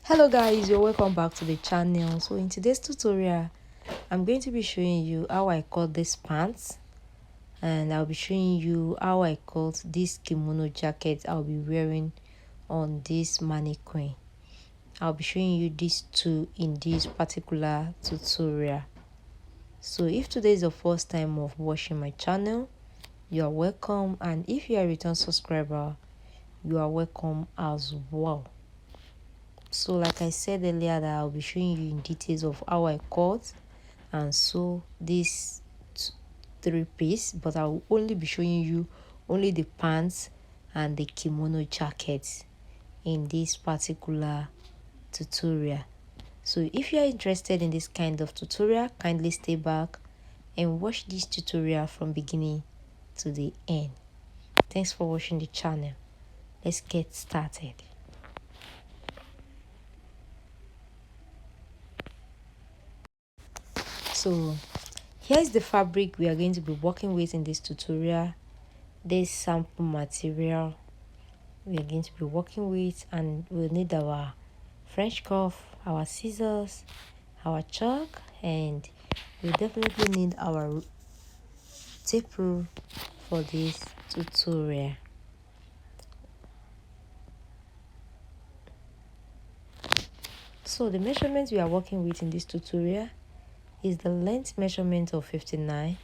Hello guys, you're welcome back to the channel. So in today's tutorial I'm going to be showing you how I cut this pants, and I'll be showing you how I cut this kimono jacket I'll be wearing on this mannequin. I'll be showing you these two in this particular tutorial. So if today is the first time of watching my channel, you are welcome, and if you are a return subscriber, you are welcome as well. So like I said earlier, that I'll be showing you in details of how I cut and sew this three-piece, but I'll only be showing you only the pants and the kimono jacket in this particular tutorial. So if you are interested in this kind of tutorial, kindly stay back and watch this tutorial from beginning to the end. Thanks for watching the channel. Let's get started. So here's the fabric we are going to be working with in this tutorial. This sample material we are going to be working with, and we'll need our French cuff, our scissors, our chalk, and we'll definitely need our tape rule for this tutorial. So the measurements we are working with in this tutorial is the length measurement of 59.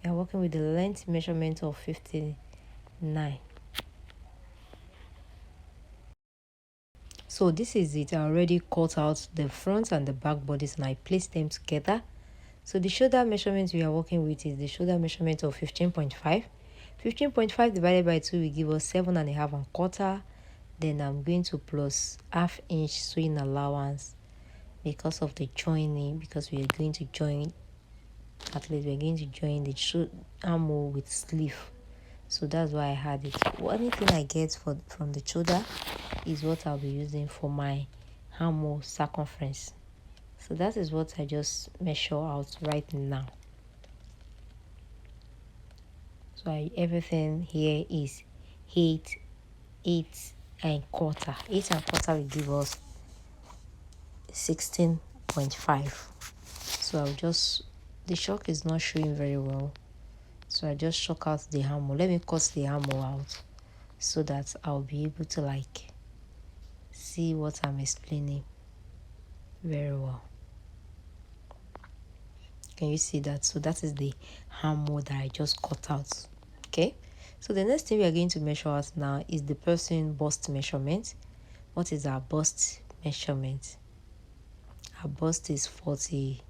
We are working with the length measurement of 59. So this is it. I already cut out the front and the back bodies and I placed them together. So the shoulder measurement we are working with is the shoulder measurement of 15.5. 15.5 divided by 2 will give us 7.5 1/4. Then I'm going to plus ½ inch sewing allowance because of the joining, because we are going to join, at least we're going to join the armhole with sleeve. So that's why I had it. Anything I get from the shoulder is what I'll be using for my armhole circumference. So that is what I just measure out right now. So everything here is 8.25. 8.25 will give us 16.5. So I'll just, the shock is not showing very well, so I just shock out the armhole. Let me cut the armhole out so that I'll be able to see what I'm explaining very well. Can you see that? So that is the armhole that I just cut out. Okay, so the next thing we are going to measure out now is the person bust measurement. What is our bust measurement? Our bust is 40.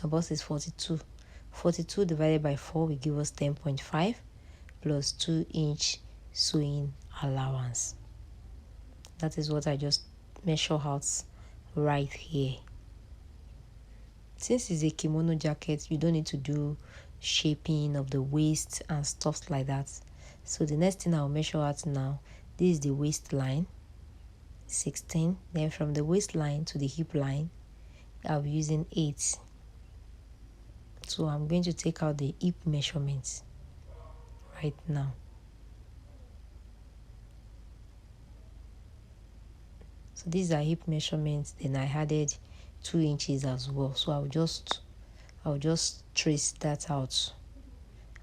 Our bust is 42. 42 divided by 4 will give us 10.5 plus 2-inch sewing allowance. That is what I just measure out right here. Since it's a kimono jacket, you don't need to do shaping of the waist and stuff like that. So the next thing I'll measure out now, this is the waistline, 16. Then from the waistline to the hip line, I'll be using 8. So I'm going to take out the hip measurements right now. So these are hip measurements. Then I added 2 inches as well. So I'll just trace that out.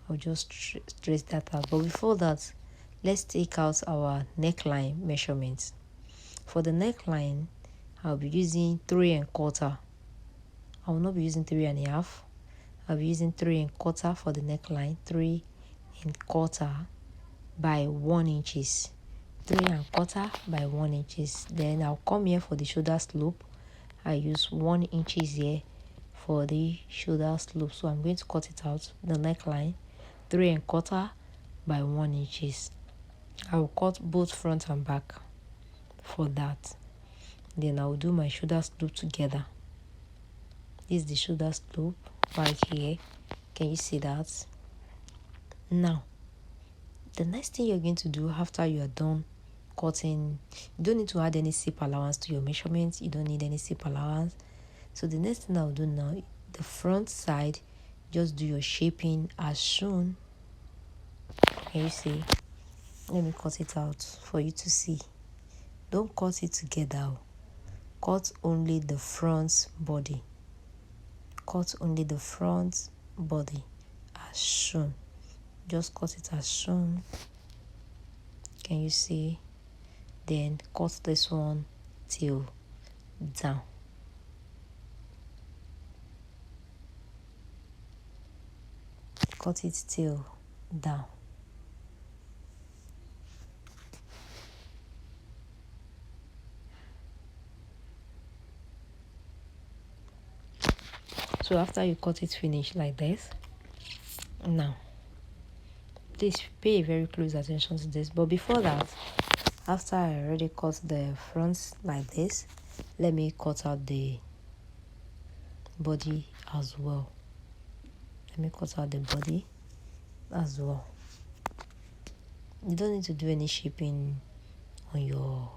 Trace that out. But before that, let's take out our neckline measurements. For the neckline, I'll be using 3.25. I will not be using 3.5. I'll be using 3.25 for the neckline. 3.25 by 1 inches. 3.25 by 1 inches. Then I'll come here for the shoulder slope. I use 1 inches here for the shoulder slope. So I'm going to cut it out. The neckline, 3.25 by 1 inches. I will cut both front and back for that. Then I will do my shoulder slope together. This is the shoulder slope right here. Can you see that? Now, the next thing you're going to do after you are done cutting, you don't need to add any zip allowance to your measurements. You don't need any zip allowance. So the next thing I'll do now, the front side, just do your shaping as shown. Can you see? Let me cut it out for you to see. Don't cut it together. Cut only the front body. Cut only the front body as shown. Just cut it as shown. Can you see? Then cut this one till down. Cut it till down. So after you cut it finish like this, now please pay very close attention to this. But before that, after I already cut the front like this, let me cut out the body as well. Let me cut out the body as well. You don't need to do any shaping on your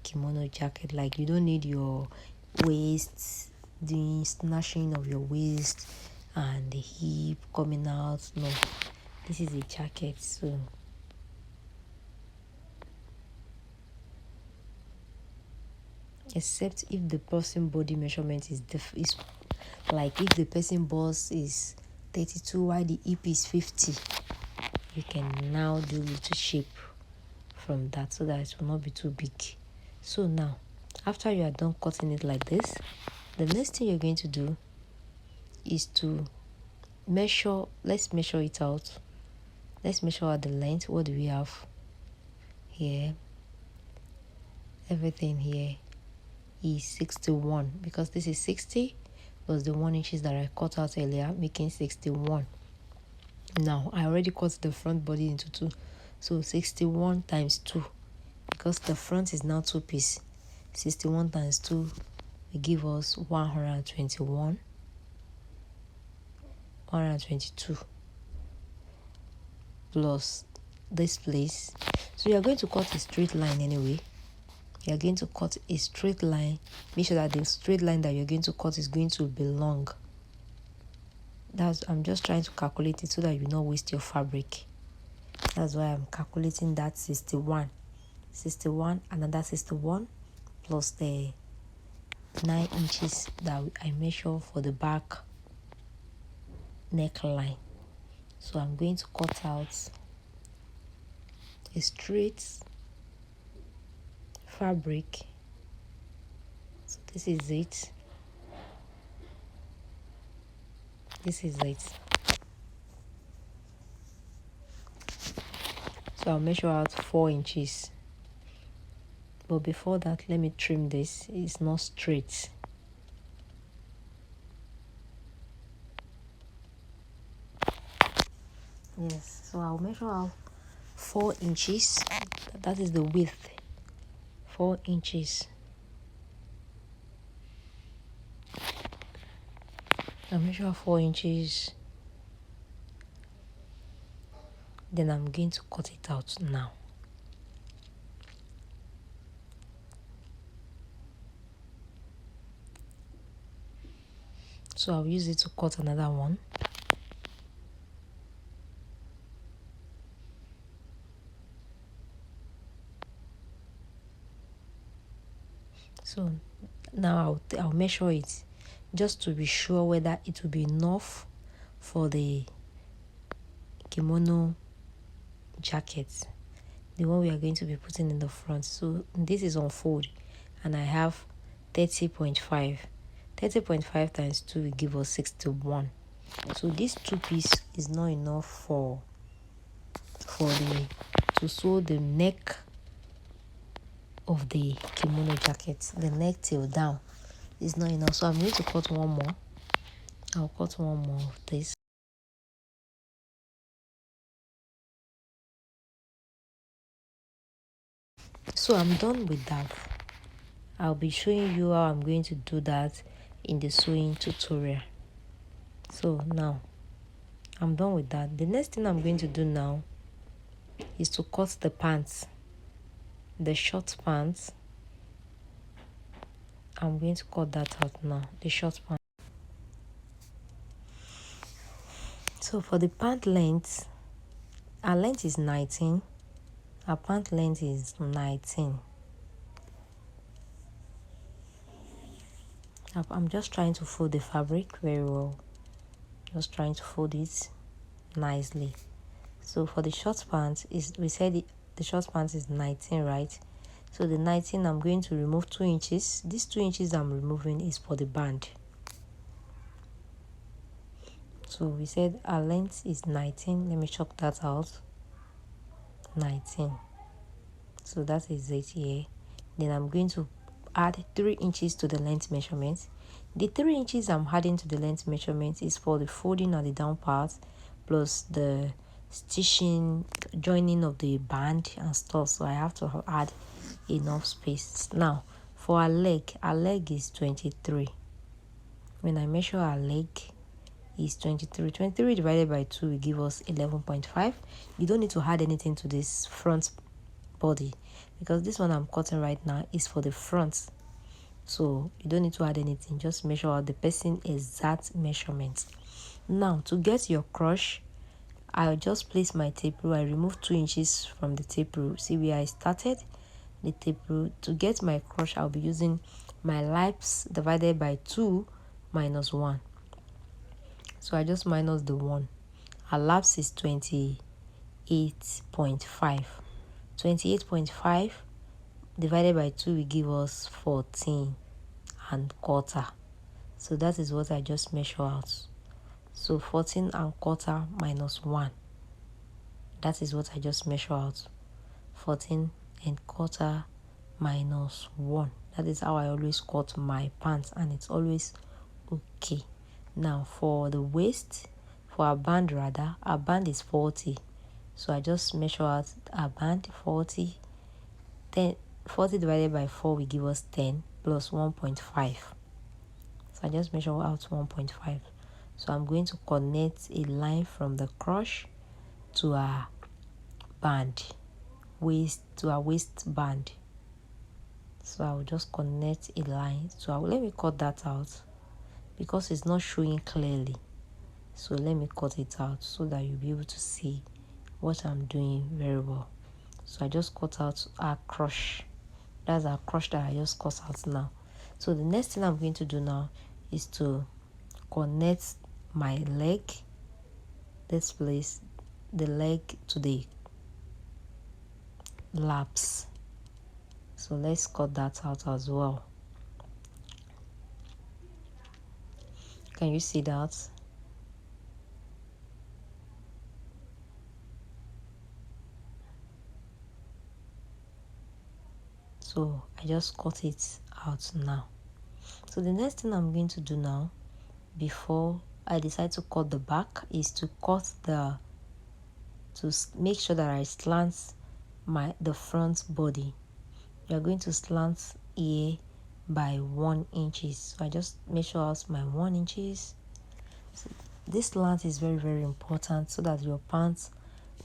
kimono jacket. Like, you don't need your waist, the snatching of your waist and the hip coming out. No, this is a jacket, so except if the person body measurement is like if the person bust is 32 while the hip is 50, you can now do little shape from that so that it will not be too big. So now, after you are done cutting it like this, the next thing you're going to do is to measure. Let's measure it out. Let's measure out the length. What do we have here? Everything here is 61, because this is 60 plus the 1 inches that I cut out earlier, making 61. Now I already cut the front body into 2, so 61 times 2, because the front is now 2 piece. 61 times 2 will give us 121, 122 plus this place. So you are going to cut a straight line anyway. You are going to cut a straight line. Make sure that the straight line that you're going to cut is going to be long. I'm just trying to calculate it so that you don't waste your fabric. That's why I'm calculating that 61, another 61 plus the 9 inches that I measure for the back neckline. So I'm going to cut out a straight fabric. So this is it. This is it. So I'll measure out 4 inches. But before that, let me trim this. It's not straight. Yes, so I'll measure out 4 inches. That is the width. 4 inches. I'll measure out 4 inches. Then I'm going to cut it out now. So I'll use it to cut another one. So now I'll measure it just to be sure whether it will be enough for the kimono jacket, the one we are going to be putting in the front. So this is on fold and I have 30.5. 30.5 times 2 will give us 61. So this 2 piece is not enough for to sew the neck of the kimono jacket. The neck till down is not enough, so I'm going to cut one more. I'll cut one more of this. So I'm done with that. I'll be showing you how I'm going to do that in the sewing tutorial. So now I'm done with that. The next thing I'm going to do now is to cut the pants, the short pants. I'm going to cut that out now, the short pants. So for the pant length, our length is 19. Our pant length is 19. I'm just trying to fold the fabric very well. Just trying to fold it nicely. So for the short pants, we said the short pants is 19, right? So the 19, I'm going to remove 2 inches. These 2 inches I'm removing is for the band. So we said our length is 19. Let me chalk that out. 19. So that is it here. Then I'm going to add 3 inches to the length measurement. The 3 inches I'm adding to the length measurement is for the folding of the down part, plus the stitching, joining of the band and stuff. So I have to add enough space. Now for our leg is 23. When I measure our leg is 23. 23 divided by 2 will give us 11.5. You don't need to add anything to this front body, because this one I'm cutting right now is for the front. So you don't need to add anything, just measure out the person exact measurement. Now to get your crush, I'll just place my tape rule. I remove 2 inches from the tape rule. See where I started the tape rule. To get my crush, I'll be using my laps divided by 2 minus 1. So I just minus the 1. Our laps is 28.5. 28.5 divided by 2 will give us 14 and quarter. So that is what I just measure out. So 14 and quarter minus 1. That is what I just measure out. 14 and quarter minus 1. That is how I always cut my pants, and it's always okay. Now for the waist, for our band rather, our band is 40. So I just measure out our band 40. 40 divided by 4 will give us 10 plus 1.5. So I just measure out 1.5. So I'm going to connect a line from the crush to our band, to our waistband. So I'll just connect a line. So let me cut that out because it's not showing clearly. So let me cut it out so that you'll be able to see what I'm doing very well. So I just cut out our crush. That's our crush that I just cut out now. So the next thing I'm going to do now is to connect my leg, this place, the leg to the laps. So let's cut that out as well. Can you see that? So I just cut it out now. So the next thing I'm going to do now, before I decide to cut the back, is to make sure that I slant the front body. You're going to slant here by 1 inches. So I just measure out my 1 inches. So this slant is very, very important so that your pants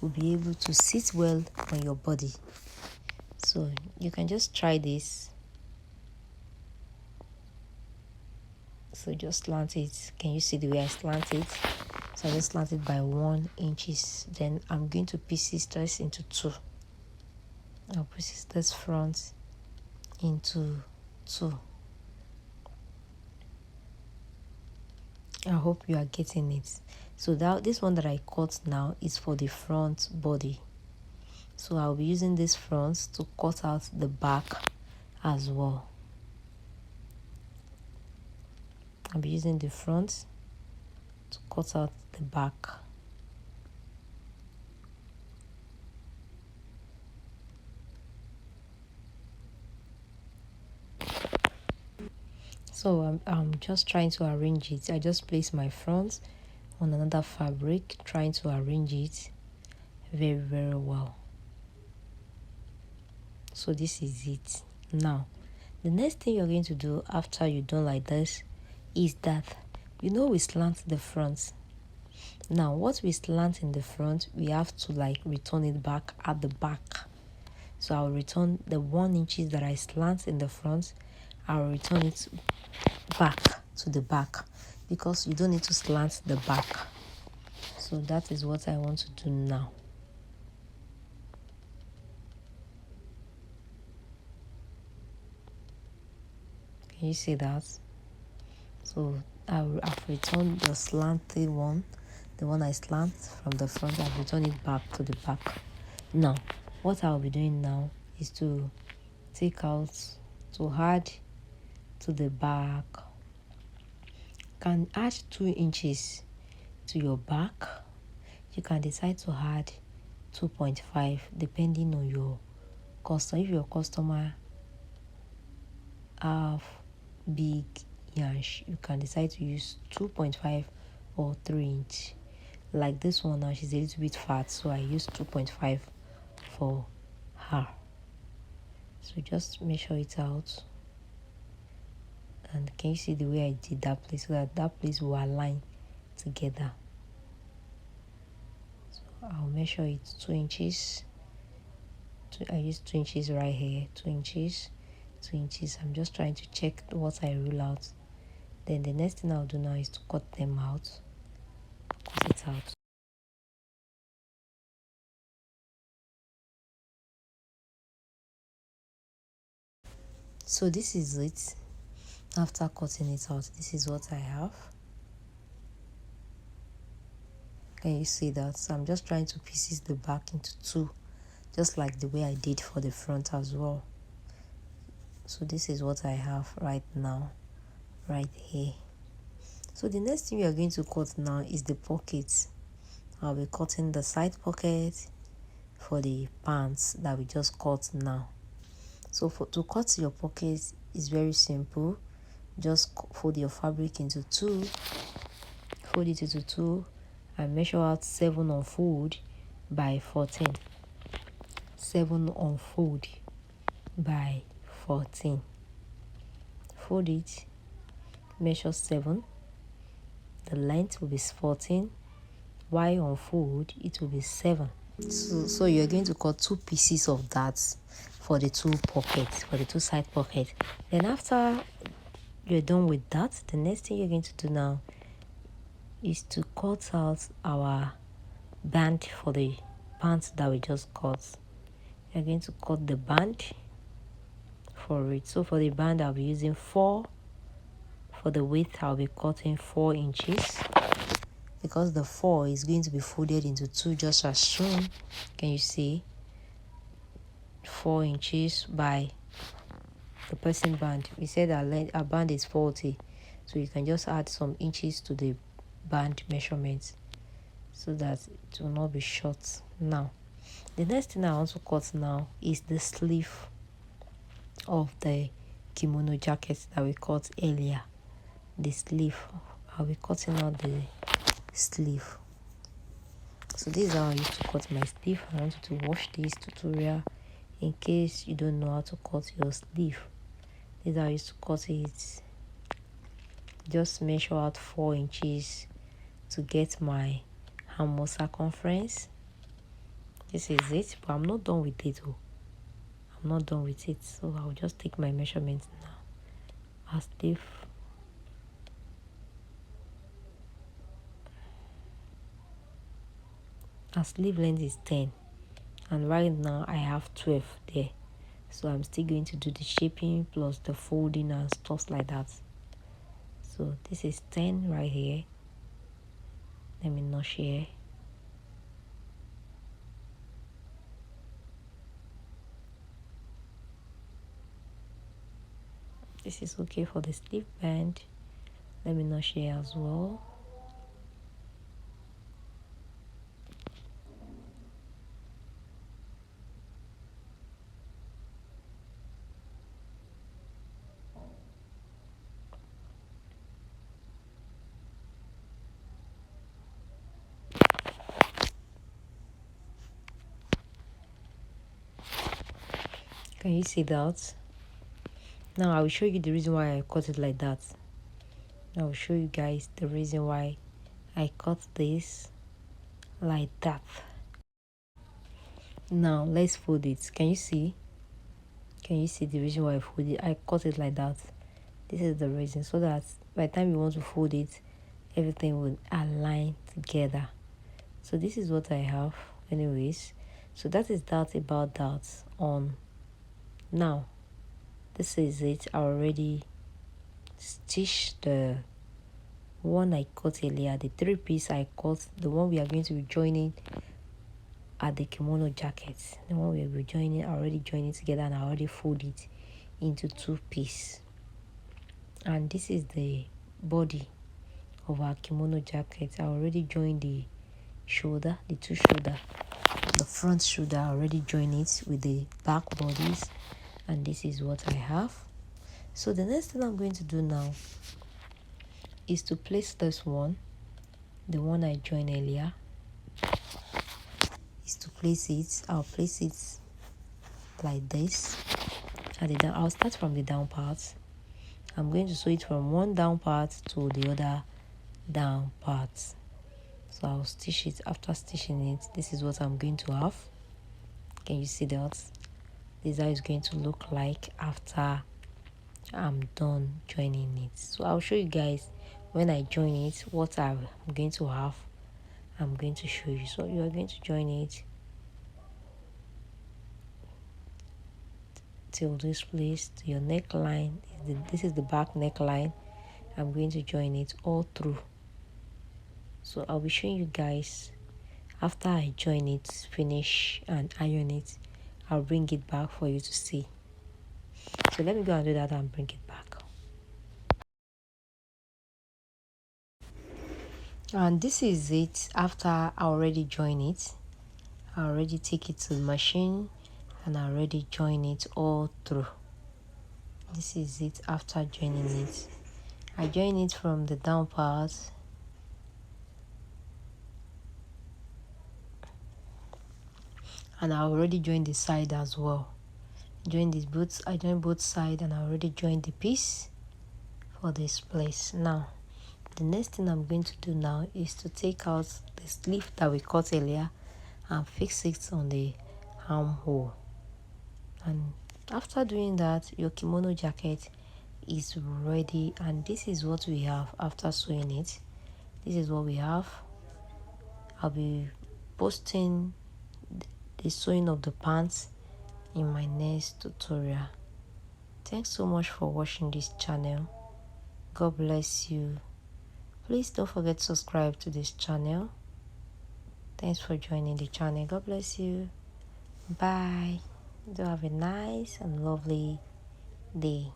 will be able to sit well on your body. So you can just try this. So just slant it. Can you see the way I slant it? So I just slant it by 1 inches. Then I'm going to pieces this into 2. I'll pieces this front into 2. I hope you are getting it. So this one that I cut now is for the front body. So I'll be using this front to cut out the back as well. I'll be using the front to cut out the back. So I'm just trying to arrange it. I just place my front on another fabric, trying to arrange it very, very well. So this is it. Now, the next thing you're going to do after you're done like this is that, we slant the front. Now, what we slant in the front, we have to return it back at the back. So I'll return the 1 inches that I slant in the front. I'll return it back to the back because you don't need to slant the back. So that is what I want to do now. Can you see that? So I've returned the slanted one, the one I slant from the front. I've returned it back to the back. Now what I'll be doing now is to take out, to add to the back. Can add 2 inches to your back. You can decide to add 2.5 depending on your customer. If your customer have big yansh, you can decide to use 2.5 or 3 inch. Like this one now, she's a little bit fat, so I use 2.5 for her. So just measure it out. And can you see the way I did that place, so that place will align together? So I'll measure it 2 inches. I use 2 inches right here, 2 inches, 2 inches. I'm just trying to check what I rule out. Then the next thing I'll do now is to cut them out. Cut it out. So this is it. After cutting it out, this is what I have. Can you see that? So I'm just trying to pieces the back into 2, just like the way I did for the front as well. So this is what I have right now, right here. So the next thing we are going to cut now is the pockets. I'll be cutting the side pocket for the pants that we just cut now. So to cut your pockets is very simple. Just fold your fabric into 2, fold it into 2, and measure out 7 unfold by 14. 7 unfold by 14. Fold it, measure 7. The length will be 14. While unfold, it will be 7. So you're going to cut 2 pieces of that for the 2 pockets, for the 2 side pockets. Then after you're done with that, the next thing you're going to do now is to cut out our band for the pants that we just cut. You're going to cut the band for it. So for the band, I'll be using 4. For the width, I'll be cutting 4 inches. Because the 4 is going to be folded into 2 just as shown. Can you see? 4 inches by the person band. We said our band is 40, so you can just add some inches to the band measurements so that it will not be short. Now the next thing I want to cut now is the sleeve of the kimono jacket that we cut earlier. The sleeve, I'll be cutting out the sleeve. So this is how I used to cut my sleeve. I want you to watch this tutorial in case you don't know how to cut your sleeve. This is how I used to cut it. Just measure out 4 inches to get my armhole circumference. This is it, but I'm not done with it. I'm not done with it, so I'll just take my measurements now. Our sleeve length is 10, and right now I have 12 there, so I'm still going to do the shaping plus the folding and stuff like that. So this is 10 right here. Let me notch here. This is okay for the sleeve band. Let me notch here as well. Can you see that? Now I will show you the reason why I cut it like that. I will show you guys the reason why I cut this like that. Now let's fold it. Can you see? Can you see the reason why I fold it? I cut it like that. This is the reason, so that by the time you want to fold it, everything will align together. So this is what I have anyways. So that is that about that on. Now this is it. I already stitch the one I cut earlier, the 3-piece I cut, the one we are going to be joining at the kimono jacket. The one we will be joining, I already joined it together and I already fold it into 2-piece. And this is the body of our kimono jacket. I already joined the shoulder, the 2 shoulder, the front shoulder. I already joined it with the back bodies, and this is what I have. So the next thing I'm going to do now is to place this one, the one I joined earlier, is to place it. I'll place it like this at the down. I'll start from the down part. I'm going to sew it from one down part to the other down part. So I'll stitch it. After stitching it, this is what I'm going to have. Can you see that? This is how it's going to look like after I'm done joining it. So I'll show you guys when I join it what I'm going to have. I'm going to show you. So you are going to join it till this place, to your neckline. This is the back neckline. I'm going to join it all through. So I'll be showing you guys after I join it, finish and iron it. I'll bring it back for you to see. So let me go and do that and bring it back. And this is it after I already join it. I already take it to the machine and I already join it all through. This is it after joining it. I join it from the down part and I already joined the side as well. I joined both sides and I already joined the piece for this place. Now the next thing I'm going to do now is to take out the sleeve that we cut earlier and fix it on the armhole. And after doing that, your kimono jacket is ready, and this is what we have after sewing it. This is what we have. I'll be posting the sewing of the pants in my next tutorial. Thanks so much for watching this channel. God bless you. Please don't forget to subscribe to this channel. Thanks for joining the channel. God bless you. Bye. Do have a nice and lovely day.